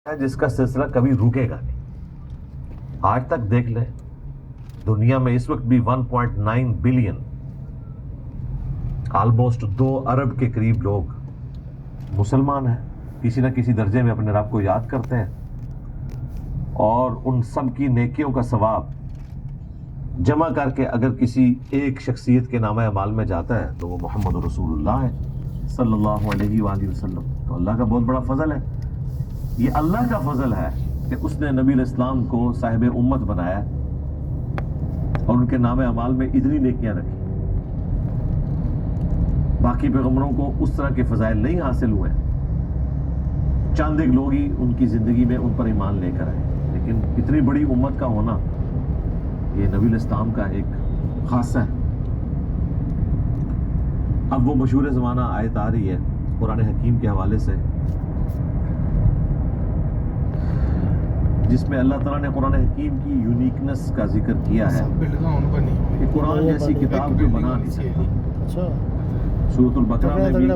ہے جس کا سلسلہ کبھی رکے گا نہیں۔ آج تک دیکھ لیں دنیا میں اس وقت بھی 1.9 بلین آلموسٹ 2 ارب کے قریب لوگ مسلمان ہیں، کسی نہ کسی درجے میں اپنے رب کو یاد کرتے ہیں، اور ان سب کی نیکیوں کا ثواب جمع کر کے اگر کسی ایک شخصیت کے نامہ اعمال میں جاتا ہے تو وہ محمد رسول اللہ ہے صلی اللہ علیہ وآلہ وسلم۔ تو اللہ کا بہت بڑا فضل ہے، یہ اللہ کا فضل ہے کہ اس نے نبی الاسلام کو صاحب امت بنایا اور ان کے نام اعمال میں اتنی نیکیاں رکھی۔ باقی پیغمبروں کو اس طرح کے فضائل نہیں حاصل ہوئے، چند ایک لوگ ہی ان کی زندگی میں ان پر ایمان لے کر آئے، لیکن اتنی بڑی امت کا ہونا یہ نبی الاسلام کا ایک خاصہ ہے۔ اب وہ مشہور زمانہ آیت آ رہی ہے قرآن حکیم کے حوالے سے، جس میں اللہ تعالیٰ نے قرآن حکیم کی یونیکنس کا ذکر کیا ہے کہ قرآن جیسی کتاب کوئی بنا نہیں سکتا۔ سورۃ البقرہ میں بھی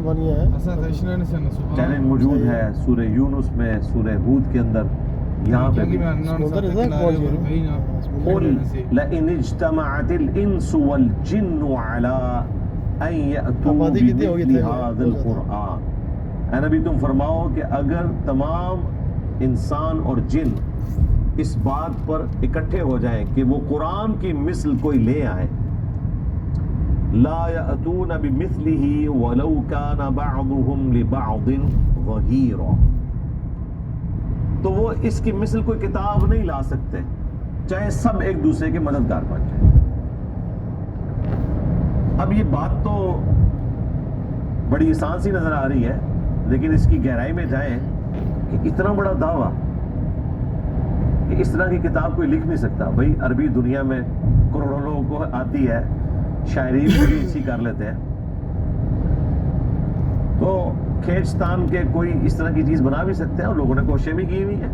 چیلنج موجود ہے، سورہ یونس میں، سورہ ہود کے اندر، یہاں پہ بھی قُلْ لَئِنِ اجْتَمَعَتِ الْإِنسُ وَالْجِنُّ عَلَىٰ أَن يَأْتُوا بِمِثْلِ هَٰذَا الْقُرْآنِ، اے نبی تم فرماؤ کہ اگر تمام انسان اور جن اس بات پر اکٹھے ہو جائیں کہ وہ قرآن کی مثل کوئی لے آئے، لا یأتون بمثلہ ولو کان بعضهم لبعض ظہیرا، تو وہ اس کی مثل کوئی کتاب نہیں لا سکتے چاہے سب ایک دوسرے کے مددگار بن جائیں۔ اب یہ بات تو بڑی آسان سی نظر آ رہی ہے، لیکن اس کی گہرائی میں جائیں کہ اتنا بڑا دعویٰ کہ اس طرح کی کتاب کوئی لکھ نہیں سکتا۔ بھائی عربی دنیا میں کروڑوں لوگوں کو آتی ہے، شاعری بھی اسی کر لیتے ہیں، تو کھینچتان کے کوئی اس طرح کی چیز بنا بھی سکتے ہیں، اور لوگوں نے کوششیں بھی کی ہوئی ہیں،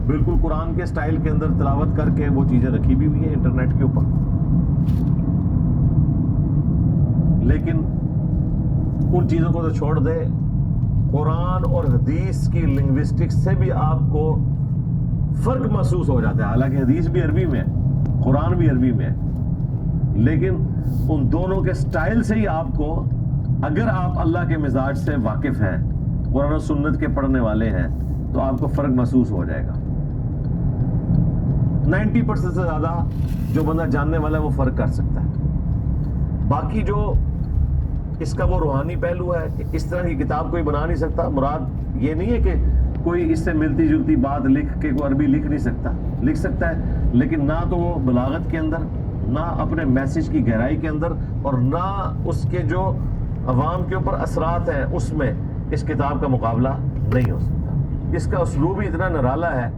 بالکل قرآن کے سٹائل کے اندر تلاوت کر کے وہ چیزیں رکھی بھی ہوئی ہیں انٹرنیٹ کے اوپر، لیکن ان چیزوں کو تو چھوڑ دے، قرآن اور حدیث کی لنگوسٹکس سے بھی آپ کو فرق محسوس ہو جاتا ہے۔ حالانکہ حدیث بھی عربی میں ہے، قرآن بھی عربی میں ہے، لیکن ان دونوں کے سٹائل سے ہی آپ کو، اگر آپ اللہ کے مزاج سے واقف ہیں، قرآن و سنت کے پڑھنے والے ہیں، تو آپ کو فرق محسوس ہو جائے گا۔ 90% سے زیادہ جو بندہ جاننے والا ہے وہ فرق کر سکتا ہے۔ باقی جو اس کا وہ روحانی پہلو ہے کہ اس طرح کی کتاب کوئی بنا نہیں سکتا، مراد یہ نہیں ہے کہ کوئی اس سے ملتی جلتی بات لکھ کے کوئی عربی لکھ نہیں سکتا، لکھ سکتا ہے، لیکن نہ تو وہ بلاغت کے اندر، نہ اپنے میسج کی گہرائی کے اندر، اور نہ اس کے جو عوام کے اوپر اثرات ہیں اس میں اس کتاب کا مقابلہ نہیں ہو سکتا۔ اس کا اسلوب ہی اتنا نرالا ہے،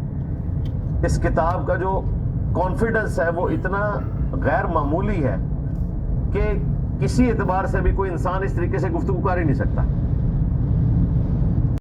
اس کتاب کا جو کانفیڈنس ہے وہ اتنا غیر معمولی ہے کہ کسی اعتبار سے بھی کوئی انسان اس طریقے سے گفتگو کر ہی نہیں سکتا۔